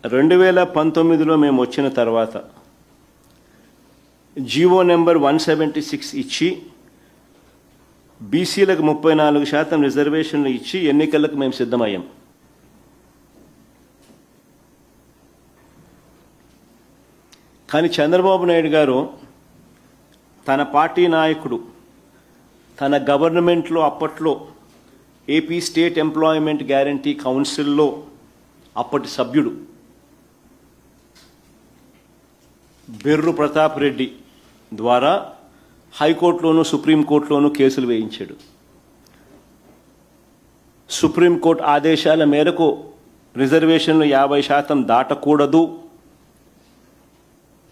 2019లో మేము వచ్చిన తర్వాత జీవో నెంబర్ 176 ఇచ్చి బీసీలకు 34% రిజర్వేషన్లు ఇచ్చి ఎన్నికలకు మేము సిద్ధమయ్యాం. కానీ చంద్రబాబు నాయుడు గారు తన పార్టీ నాయకుడు తన గవర్నమెంట్లో అప్పట్లో ఏపీ స్టేట్ ఎంప్లాయ్మెంట్ గ్యారంటీ కౌన్సిల్లో అప్పటి సభ్యుడు బెర్రు ప్రతాప్ రెడ్డి ద్వారా హైకోర్టులోనూ సుప్రీంకోర్టులోనూ కేసులు వేయించాడు. సుప్రీంకోర్టు ఆదేశాల మేరకు రిజర్వేషన్లు 50% దాటకూడదు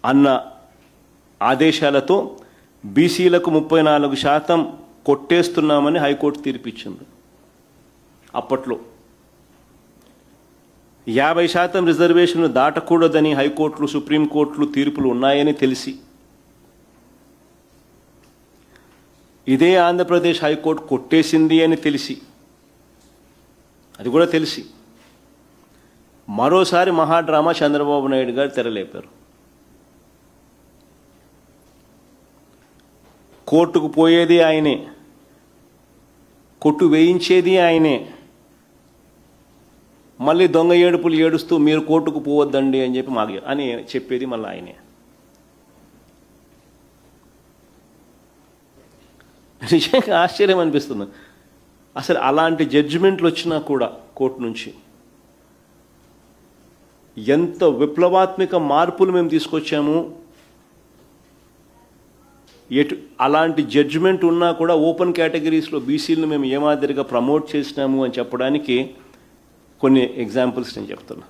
అన్న ఆదేశాలతో బీసీలకు 34% కొట్టేస్తున్నామని హైకోర్టు తీర్పిచ్చింది. అప్పట్లో 50% రిజర్వేషన్లు దాటకూడదని హైకోర్టులు సుప్రీంకోర్టులు తీర్పులు ఉన్నాయని తెలిసి ఇదే ఆంధ్రప్రదేశ్ హైకోర్టు కొట్టేసింది అని తెలిసి అది కూడా తెలిసి మరోసారి మహాడ్రామా చంద్రబాబు నాయుడు గారు తెరలేపారు. కోర్టుకు పోయేది ఆయనే, కొట్టు వేయించేది ఆయనే, మళ్ళీ దొంగ ఏడుపులు ఏడుస్తూ మీరు కోర్టుకు పోవద్దండి అని చెప్పి మాకు అని చెప్పేది మళ్ళీ ఆయనే. నిజంగా ఆశ్చర్యం అనిపిస్తుంది. అసలు అలాంటి జడ్జిమెంట్లు వచ్చినా కూడా కోర్టు నుంచి ఎంత విప్లవాత్మక మార్పులు మేము తీసుకొచ్చాము. అలాంటి జడ్జిమెంట్ ఉన్నా కూడా ఓపెన్ కేటగిరీస్లో బీసీలను మేము ఏ మాదిరిగా ప్రమోట్ చేసినాము అని చెప్పడానికి కొన్ని ఎగ్జాంపుల్స్ నేను చెప్తున్నా.